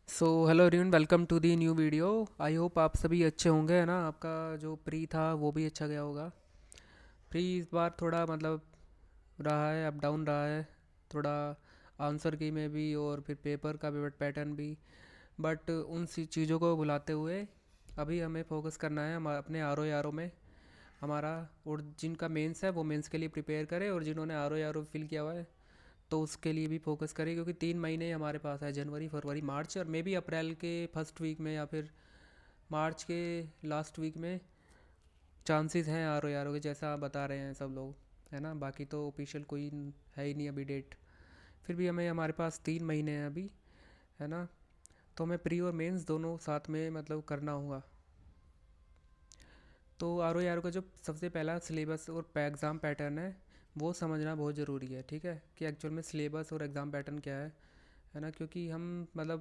So hello everyone, welcome to the new video. I hope आप सभी अच्छे होंगे, है ना। आपका जो प्री था वो भी अच्छा गया होगा। प्री इस बार थोड़ा मतलब रहा है, अप डाउन रहा है थोड़ा, आंसर की में भी और फिर पेपर का भी पैटर्न भी। बट उन सी चीज़ों को भुलाते हुए अभी हमें फोकस करना है हम अपने आर ओ में हमारा। और जिनका मेंस है वो मेंस के लिए प्रिपेयर करें, और जिन्होंने आर ओ फिल किया हुआ है तो उसके लिए भी फोकस करें, क्योंकि 3 महीने हमारे पास है, जनवरी फरवरी मार्च, और मे भी अप्रैल के फर्स्ट वीक में या फिर मार्च के लास्ट वीक में चांसेस हैं आर ओ के, जैसा आप बता रहे हैं सब लोग, है ना। बाकी तो ऑफिशियल कोई है ही नहीं अभी डेट। फिर भी हमें हमारे पास 3 महीने हैं अभी, है ना। तो हमें प्री और मेंस दोनों साथ में मतलब करना होगा। तो आर ओ का जो सबसे पहला सिलेबस और एग्ज़ाम पैटर्न है वो समझना बहुत ज़रूरी है, ठीक है, कि एक्चुअल में सिलेबस और एग्ज़ाम पैटर्न क्या है ना। क्योंकि हम मतलब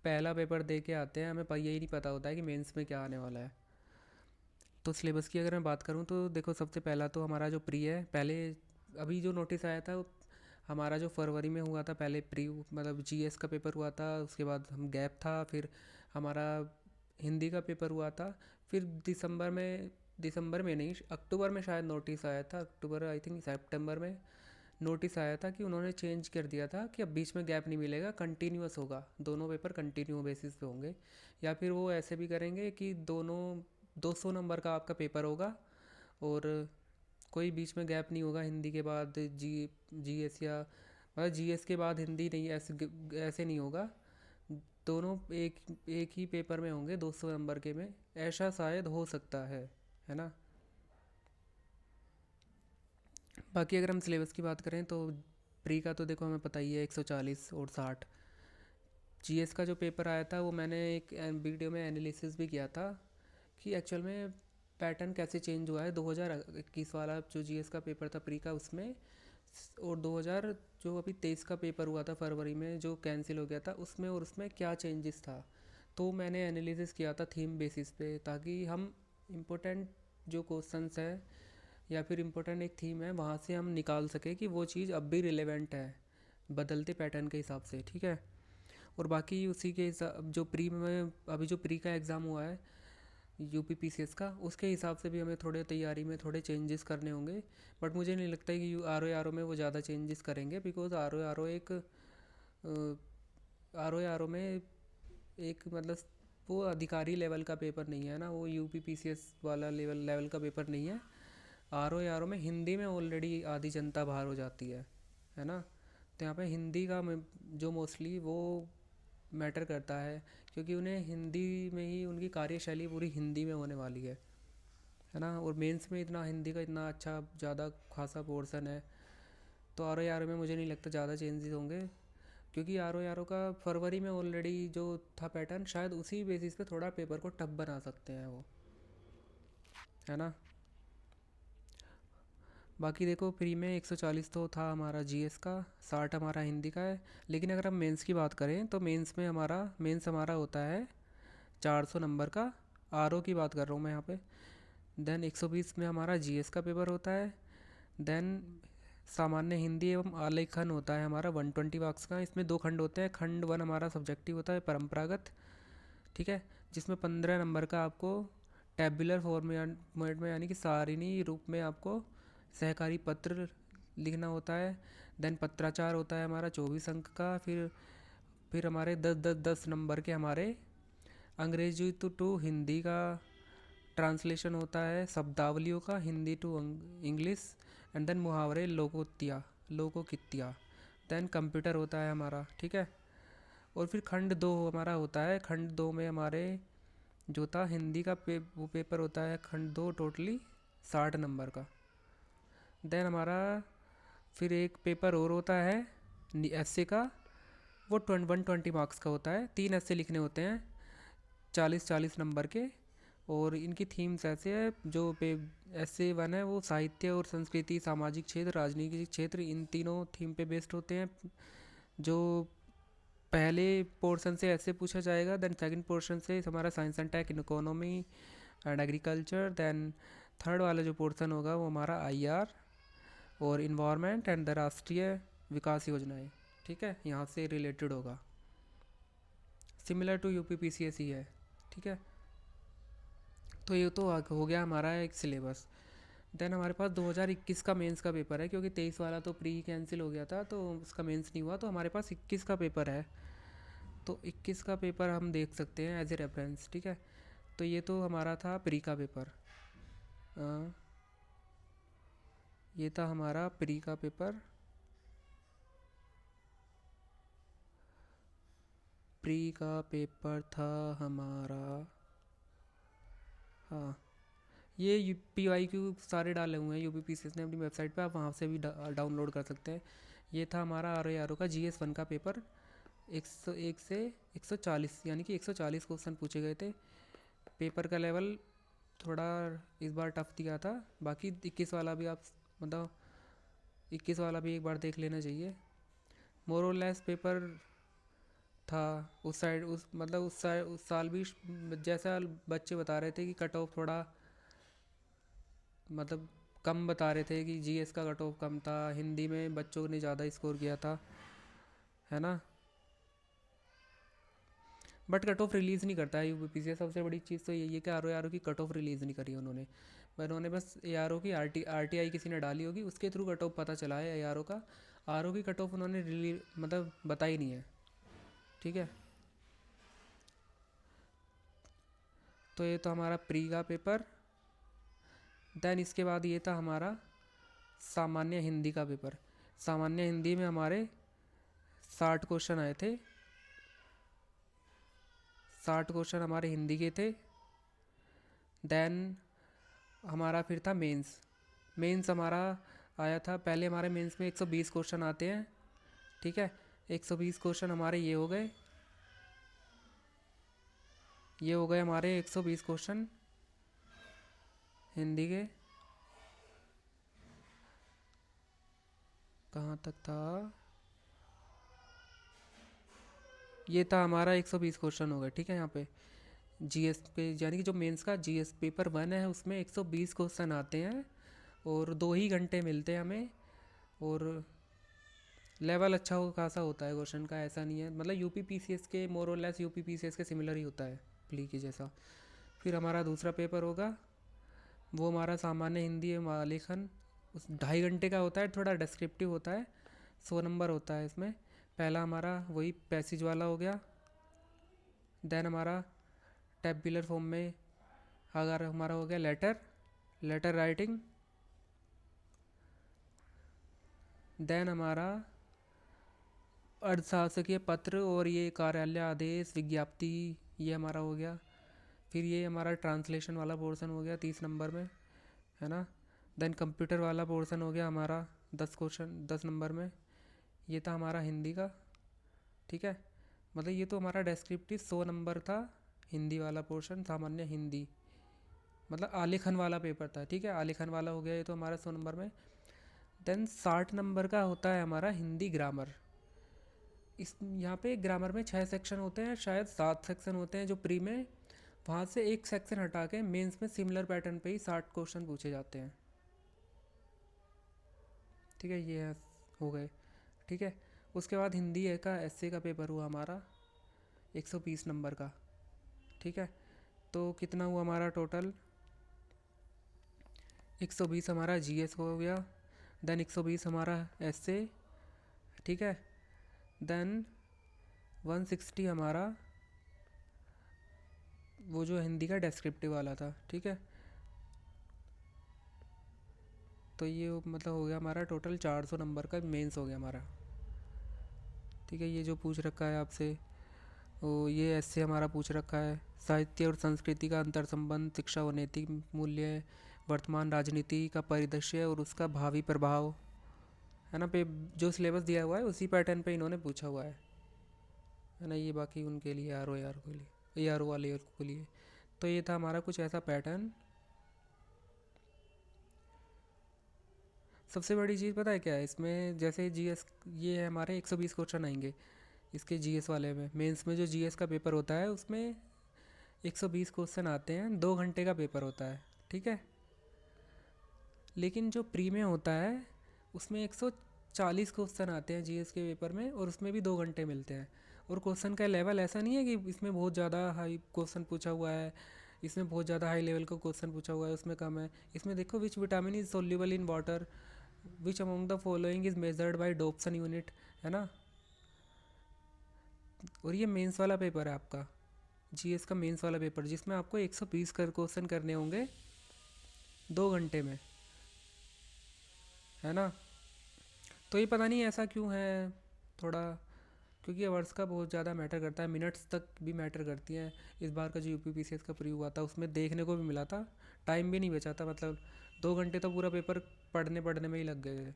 पहला पेपर दे के आते हैं, हमें यही नहीं पता होता है कि मेंस में क्या आने वाला है। तो सिलेबस की अगर मैं बात करूँ तो देखो, सबसे पहला तो हमारा जो प्री है, पहले अभी जो नोटिस आया था हमारा जो फरवरी में हुआ था, पहले प्री मतलब जीएस का पेपर हुआ था, उसके बाद हम गैप था, फिर हमारा हिंदी का पेपर हुआ था। फिर दिसंबर में नहीं, अक्टूबर में शायद नोटिस आया था, अक्टूबर आई थिंक सितंबर में नोटिस आया था कि उन्होंने चेंज कर दिया था कि अब बीच में गैप नहीं मिलेगा, कंटिन्यूअस होगा, दोनों पेपर कंटिन्यू बेसिस पे होंगे। या फिर वो ऐसे भी करेंगे कि दोनों 200 नंबर का आपका पेपर होगा, और कोई बीच में गैप नहीं होगा। हिंदी के बाद जीएस, या मतलब जीएस के बाद हिंदी नहीं, ऐसे नहीं होगा। दोनों एक एक ही पेपर में होंगे 200 नंबर के में, ऐसा शायद हो सकता है ना। बाकी अगर हम सिलेबस की बात करें तो प्री का तो देखो हमें पता ही है, 140 और 60। जीएस का जो पेपर आया था वो मैंने एक वीडियो में एनालिसिस भी किया था कि एक्चुअल में पैटर्न कैसे चेंज हुआ है 2021 वाला जो जीएस का पेपर था प्री का उसमें, और 2000 जो अभी 23 का पेपर हुआ था फरवरी में जो कैंसिल हो गया था उसमें, और उसमें क्या चेंजेस था। तो मैंने एनालिसिस किया था थीम बेसिस पे, ताकि हम इम्पोर्टेंट जो क्वेश्चंस हैं या फिर इम्पोर्टेंट एक थीम है वहाँ से हम निकाल सके कि वो चीज़ अब भी रिलेवेंट है बदलते पैटर्न के हिसाब से, ठीक है। और बाकी उसी के हिसाब जो प्री में अभी जो प्री का एग्ज़ाम हुआ है यूपी पीसीएस का, उसके हिसाब से भी हमें थोड़े तैयारी में थोड़े चेंजेस करने होंगे। बट मुझे नहीं लगता है कि आर ओ में वो ज़्यादा चेंजेस करेंगे, बिकॉज आर ओ एक आर ओ में एक मतलब वो अधिकारी लेवल का पेपर नहीं है ना, वो यूपी पीसीएस वाला लेवल का पेपर नहीं है। आर ओ में हिंदी में ऑलरेडी आधी जनता बाहर हो जाती है ना। तो यहाँ पे हिंदी का जो मोस्टली वो मैटर करता है, क्योंकि उन्हें हिंदी में ही उनकी कार्यशैली पूरी हिंदी में होने वाली है ना। और मेंस में इतना हिंदी का इतना अच्छा ज़्यादा खासा पोर्शन है। तो आर ओ में मुझे नहीं लगता ज़्यादा चेंजेस होंगे, क्योंकि आर ओ का फरवरी में ऑलरेडी जो था पैटर्न, शायद उसी बेसिस पे थोड़ा पेपर को टफ बना सकते हैं वो, है ना। बाकी देखो प्री में 140 तो था हमारा जीएस का, 60 हमारा हिंदी का है। लेकिन अगर हम मेंस की बात करें तो मेंस हमारा होता है 400 नंबर का। आर ओ की बात कर रहा हूँ मैं यहाँ पे। देन 120 में हमारा जीएस का पेपर होता है। देन सामान्य हिंदी एवं आलेखन होता है हमारा 120 मार्क्स का। इसमें दो खंड होते हैं, खंड 1 हमारा सब्जेक्टिव होता है परंपरागत, ठीक है, जिसमें 15 नंबर का आपको टैब्यूलर फॉर्मेट में यानी कि सारिणी रूप में आपको सहकारी पत्र लिखना होता है। देन पत्राचार होता है हमारा 24 अंक का। फिर हमारे 10 10 10 नंबर के हमारे अंग्रेजी टू हिंदी का ट्रांसलेशन होता है, शब्दावलियों का Hindi to English. And then मुहावरे लोकोकित्या। देन कंप्यूटर होता है हमारा, ठीक है। और फिर खंड 2 हमारा होता है, खंड 2 में हमारे जो था हिंदी का वो पेपर होता है खंड 2, टोटली 60 नंबर का। देन हमारा फिर एक पेपर और होता है एसए का, वो 120 मार्क्स का होता है। 3 एसए लिखने होते हैं 40 40 नंबर के। और इनकी थीम्स ऐसे है, जो एसए 1 है वो साहित्य और संस्कृति, सामाजिक क्षेत्र, राजनीतिक क्षेत्र, इन तीनों थीम पे बेस्ड होते हैं। जो पहले पोर्शन से ऐसे पूछा जाएगा, देन सेकंड पोर्शन से हमारा science and tech, economy and agriculture. Then third वाला जो पोर्शन होगा वो हमारा आईआर और इन्वायरमेंट एंड द राष्ट्रीय विकास योजनाएं, ठीक है, यहाँ से रिलेटेड होगा। सिमिलर टू यूपी पीसीएस ही है। ठीक है, तो ये तो हो गया हमारा एक सिलेबस। देन हमारे पास 2021 का मेंस का पेपर है, क्योंकि 23 वाला तो प्री कैंसिल हो गया था तो उसका मेंस नहीं हुआ, तो हमारे पास 21 का पेपर है। तो 21 का पेपर हम देख सकते हैं एज ए रेफरेंस। ठीक है, तो ये तो हमारा था प्री का पेपर। अ, ये था हमारा प्री का पेपर। प्री का पेपर था हमारा, हाँ। ये पी वाई क्यू सारे डाले हुए हैं यूपी पी सी एस ने अपनी वेबसाइट पे, आप वहाँ से भी डाउनलोड कर सकते हैं। ये था हमारा आर ओ का GS1 का पेपर। 101 से 140, यानी कि 140 क्वेश्चन पूछे गए थे। पेपर का लेवल थोड़ा इस बार टफ दिया था। बाकी 21 वाला भी आप, मतलब 21 वाला भी एक बार देख लेना चाहिए। मोर और लेस पेपर था उस साइड, उस साल भी जैसा बच्चे बता रहे थे कि कट ऑफ थोड़ा, मतलब कम बता रहे थे कि GS का कट ऑफ कम था, हिंदी में बच्चों ने ज़्यादा स्कोर किया था, है ना। बट कट ऑफ रिलीज़ नहीं करता है यूपी से। सबसे बड़ी चीज़ तो यही है कि आर ओ की कट ऑफ रिलीज़ नहीं करी है उन्होंने। पर उन्होंने बस ARO की RTI किसी ने डाली होगी, उसके थ्रू कट ऑफ पता चला है ARO का। RO की कट ऑफ उन्होंने मतलब बताई नहीं है। ठीक है, तो ये तो हमारा प्री का पेपर। देन इसके बाद ये था हमारा सामान्य हिंदी का पेपर। सामान्य हिंदी में हमारे 60 क्वेश्चन आए थे। 60 क्वेश्चन हमारे हिंदी के थे। देन हमारा फिर था मेंस। मेंस हमारा आया था, पहले हमारे मेंस में 120 क्वेश्चन आते हैं। ठीक है, 120 क्वेश्चन हमारे ये हो गए, ये हो गए हमारे 120 क्वेश्चन हिंदी के। कहाँ तक था, ये था हमारा 120 क्वेश्चन हो गए। ठीक है, यहाँ पे GS पे, यानी कि जो मेंस का GS पेपर 1 है उसमें 120 क्वेश्चन आते हैं और 2 ही घंटे मिलते हैं हमें। और लेवल अच्छा हो खासा होता है क्वेश्चन का, ऐसा नहीं है, मतलब यूपी पीसीएस के मोर और लेस यूपी पीसीएस के सिमिलर ही होता है, प्ली के जैसा। फिर हमारा दूसरा पेपर होगा, वो हमारा सामान्य हिंदी है आलेखन। उस 2.5 घंटे का होता है, थोड़ा डिस्क्रिप्टिव होता है। 100 नंबर होता है इसमें। पहला हमारा वही पैसेज वाला हो गया। देन हमारा टेबुलर फॉर्म में अगर हमारा हो गया लेटर, लेटर राइटिंग। देन हमारा अर्धशासकीय पत्र और ये कार्यालय आदेश विज्ञप्ति, ये हमारा हो गया। फिर ये हमारा ट्रांसलेशन वाला पोर्शन हो गया 30 नंबर में, है ना। देन कंप्यूटर वाला पोर्शन हो गया हमारा 10 नंबर में। ये था हमारा हिंदी का। ठीक है, मतलब ये तो हमारा डेस्क्रिप्टिव 100 नंबर था, हिंदी वाला पोर्शन सामान्य हिंदी, मतलब आलेखन वाला पेपर था। ठीक है, आलेखन वाला हो गया ये तो हमारा 100 नंबर में। देन 60 नंबर का होता है हमारा हिंदी ग्रामर। इस यहाँ पे ग्रामर में 6 सेक्शन होते हैं, शायद 7 सेक्शन होते हैं जो प्री में। वहाँ से एक सेक्शन हटा के मेंस में सिमिलर पैटर्न पे ही 60 क्वेश्चन पूछे जाते हैं। ठीक है, ये हो गए। ठीक है, उसके बाद हिंदी है का एसए का पेपर हुआ हमारा 120 नंबर का। ठीक है, तो कितना हुआ हमारा टोटल, 120 हमारा जीएस हो गया। देन 120 हमारा एसए। ठीक है, देन 160 हमारा वो जो हिंदी का डेस्क्रिप्टिव वाला था। ठीक है, तो ये मतलब हो गया हमारा टोटल 400 नंबर का मेंस हो गया हमारा। ठीक है, ये जो पूछ रखा है आपसे, वो ये ऐसे हमारा पूछ रखा है, साहित्य और संस्कृति का अंतर संबंध, शिक्षा और नैतिक मूल्य, वर्तमान राजनीति का परिदृश्य और उसका भावी प्रभाव, है ना। पे जो सिलेबस दिया हुआ है उसी पैटर्न पे इन्होंने पूछा हुआ है ना। ये बाकी उनके लिए आर ओ के लिए, ARO वाले के लिए। तो ये था हमारा कुछ ऐसा पैटर्न। सबसे बड़ी चीज़ पता है क्या है इसमें, जैसे GS, ये है हमारे 120 क्वेश्चन आएंगे इसके GS वाले में। मेंस में जो GS का पेपर होता है उसमें 120 क्वेश्चन आते हैं, 2 घंटे का पेपर होता है। ठीक है, लेकिन जो प्री में होता है उसमें 140 क्वेश्चन आते हैं GS के पेपर में, और उसमें भी 2 घंटे मिलते हैं। और क्वेश्चन का लेवल ऐसा नहीं है कि इसमें बहुत ज़्यादा हाई क्वेश्चन पूछा हुआ है, इसमें बहुत ज़्यादा हाई लेवल का क्वेश्चन पूछा हुआ है, उसमें कम है। इसमें देखो which vitamin is soluble in water, which among the following is measured by Dobson unit, है ना। और ये मेंस वाला पेपर है आपका, जीएस का मेंस वाला पेपर, जिसमें आपको 120 कर क्वेश्चन करने होंगे 2 घंटे में, है ना। तो ये पता नहीं ऐसा क्यों है थोड़ा, क्योंकि आवर्स का बहुत ज़्यादा मैटर करता है, मिनट्स तक भी मैटर करती हैं। इस बार का जो यूपीपीसीएस का प्री हुआ था उसमें देखने को भी मिला था, टाइम भी नहीं बचा था, मतलब 2 घंटे तो पूरा पेपर पढ़ने पढ़ने में ही लग गए थे।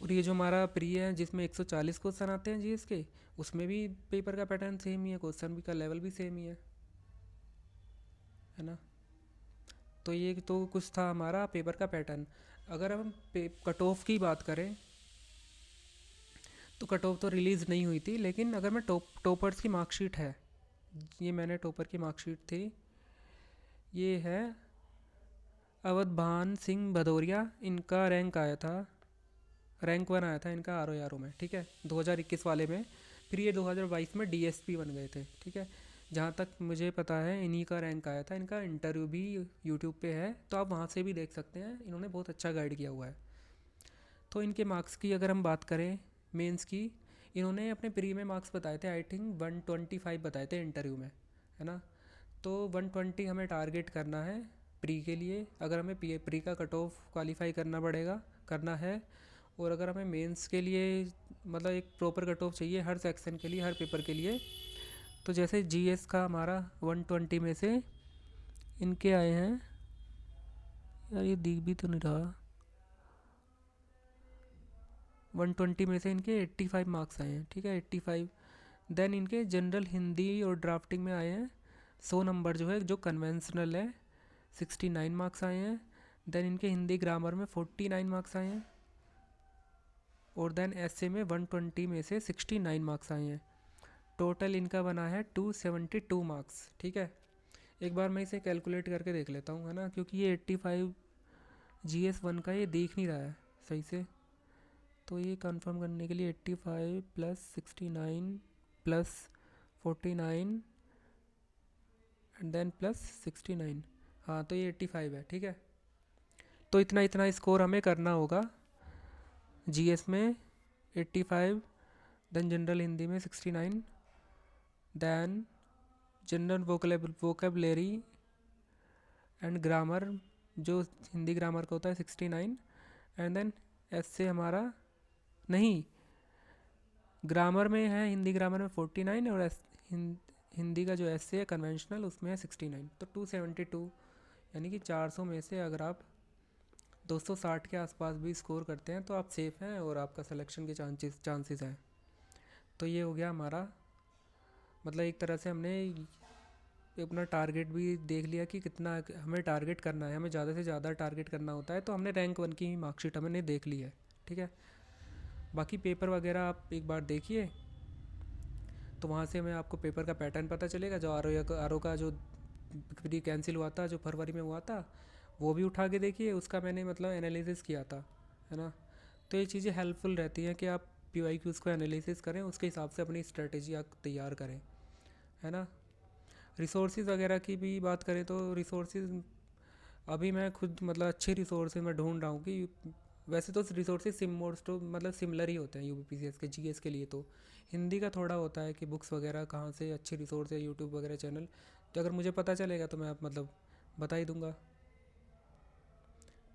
और ये जो हमारा प्री है जिसमें 140 क्वेश्चन आते हैं जीएस के, उसमें भी पेपर का पैटर्न सेम ही है, क्वेश्चन भी का लेवल भी सेम ही है ना। तो ये तो कुछ था हमारा पेपर का पैटर्न। अगर हम कट ऑफ की बात करें तो कट ऑफ तो रिलीज़ नहीं हुई थी, लेकिन अगर मैं टॉपर्स की मार्कशीट है, ये मैंने टॉपर की मार्कशीट थी, ये है अवध भान सिंह भदौरिया, इनका रैंक आया था, रैंक 1 आया था इनका आर ओ में, ठीक है, 2021 वाले में। फिर ये 2022 में डीएसपी बन गए थे, ठीक है। जहाँ तक मुझे पता है इन्हीं का रैंक आया था, इनका इंटरव्यू भी यूट्यूब पे है, तो आप वहाँ से भी देख सकते हैं, इन्होंने बहुत अच्छा गाइड किया हुआ है। तो इनके मार्क्स की अगर हम बात करें मेंस की, इन्होंने अपने प्री में मार्क्स बताए थे, आई थिंक 125 बताए थे इंटरव्यू में, है ना। तो 120 हमें टारगेट करना है प्री के लिए, अगर हमें प्री का कट ऑफ क्वालिफाई करना है। और अगर हमें मेंस के लिए मतलब एक प्रॉपर कट ऑफ चाहिए हर सेक्शन के लिए, हर पेपर के लिए, तो जैसे जीएस का हमारा 120 में से इनके आए हैं, यार ये दिख भी तो नहीं रहा, 120 में से इनके 85 मार्क्स आए हैं, ठीक है, 85। देन इनके जनरल हिंदी और ड्राफ्टिंग में आए हैं 100 नंबर जो है, जो कन्वेंशनल है, 69 मार्क्स आए हैं। देन इनके हिंदी ग्रामर में 49 मार्क्स आए हैं। और देन ऐसे में 120 में से 69 मार्क्स आए हैं। टोटल इनका बना है 272 मार्क्स, ठीक है। एक बार मैं इसे कैलकुलेट करके देख लेता हूँ, है ना, क्योंकि ये 85 GS1 का ये देख नहीं रहा है सही से। तो ये कंफर्म करने के लिए 85 plus 69 plus 49 and then plus 69, हाँ तो ये 85 है, ठीक है। तो इतना इतना स्कोर हमें करना होगा जीएस में 85, देन जनरल हिंदी में 69, then general vocabulary and grammar, जो हिंदी ग्रामर का होता है 69, एंड देन ऐसे हमारा नहीं, ग्रामर में है, हिंदी ग्रामर में 49, और हिंदी का जो ऐसे है कन्वेंशनल उसमें है 69, तो 272, यानी कि 400 में से अगर आप 260 के आसपास भी स्कोर करते हैं तो आप सेफ़ हैं और आपका सिलेक्शन के चांसेस हैं। तो ये हो गया हमारा, मतलब एक तरह से हमने अपना टारगेट भी देख लिया कि कितना हमें टारगेट करना है, हमें ज़्यादा से ज़्यादा टारगेट करना होता है, तो हमने रैंक 1 की मार्कशीट हमने देख ली है, ठीक है। बाकी पेपर वगैरह आप एक बार देखिए, तो वहाँ से हमें आपको पेपर का पैटर्न पता चलेगा। जो आर ओ का जो प्री कैंसिल हुआ था, जो फरवरी में हुआ था, वो भी उठा के देखिए, उसका मैंने मतलब एनालिसिस किया था, है ना। तो ये चीज़ें हेल्पफुल रहती हैं कि आप PYQs को एनालिसिस करें, उसके हिसाब से अपनी स्ट्रेटेजी आप तैयार करें, है ना। रिसोर्सेज वगैरह की भी बात करें तो रिसोर्सेज अभी मैं खुद मतलब अच्छे रिसोर्सेज मैं ढूंढ रहा हूँ कि वैसे तो रिसोर्सेज सिमोर्स तो मतलब सिमिलर ही होते हैं यूपीपीसीएस के जीएस के लिए। तो हिंदी का थोड़ा होता है कि बुक्स वगैरह कहाँ से अच्छे रिसोर्स है, यूट्यूब वगैरह चैनल, तो अगर मुझे पता चलेगा तो मैं आप मतलब बता ही दूंगा।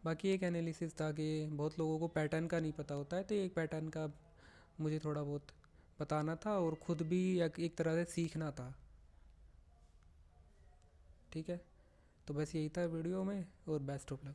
बाकी एक एनालिसिस था कि बहुत लोगों को पैटर्न का नहीं पता होता है, तो एक पैटर्न का मुझे थोड़ा बहुत बताना था और ख़ुद भी एक तरह से सीखना था, ठीक है। तो बस यही था वीडियो में, और बेस्ट ऑफ लक।